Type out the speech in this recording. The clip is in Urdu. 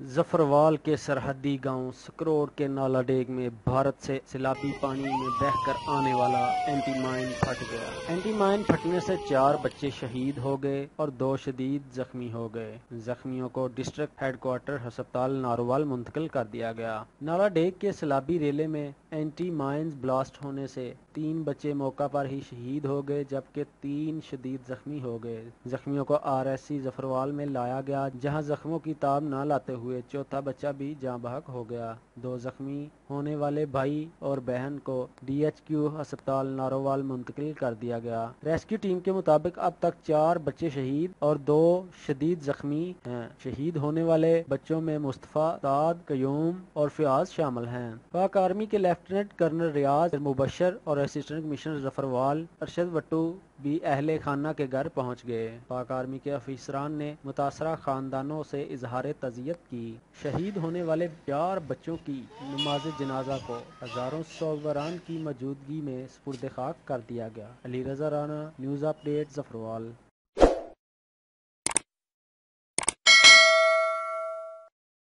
ظفروال کے سرحدی گاؤں سکروڑ کے نالا ڈیگ میں بھارت سے سیلابی پانی میں بہہ کر آنے والا اینٹی مائن پھٹ گیا۔ اینٹی مائن پھٹنے سے 4 بچے شہید ہو گئے اور 2 شدید زخمی ہو گئے۔ زخمیوں کو ڈسٹرکٹ ہیڈ کوارٹر ہسپتال ناروال منتقل کر دیا گیا۔ نالا ڈیگ کے سیلابی ریلے میں اینٹی مائنز بلاسٹ ہونے سے 3 بچے موقع پر ہی شہید ہو گئے جبکہ 3 شدید زخمی ہو گئے۔ زخمیوں کو RSC ظفروال میں لایا گیا جہاں زخموں کی تاب نہ لاتے ہوئے چوتھا بچہ بھی جاں بحق ہو گیا۔ 2 زخمی ہونے والے بھائی اور بہن کو DHQ ہسپتال ناروال منتقل کر دیا گیا۔ ریسکیو ٹیم کے مطابق اب تک 4 بچے شہید اور 2 شدید زخمی ہیں۔ شہید ہونے والے بچوں میں مصطفیٰ، سعد، قیوم اور فیاض شامل ہیں۔ پاک آرمی کے لیفٹیننٹ کرنل ریاض مبشر اور اسسٹنٹ کمشنر ظفروال ارشد وٹو بھی اہل خانہ کے گھر پہنچ گئے۔ پاک آرمی کے افسران نے متاثرہ خاندانوں سے اظہار تعزیت کی۔ شہید ہونے والے 4 بچوں کی نماز جنازہ کو ہزاروں صوبران کی موجودگی میں سپرد خاک کر دیا گیا۔ علی رضا رانا، نیوز اپ ڈیٹ، ظفروال۔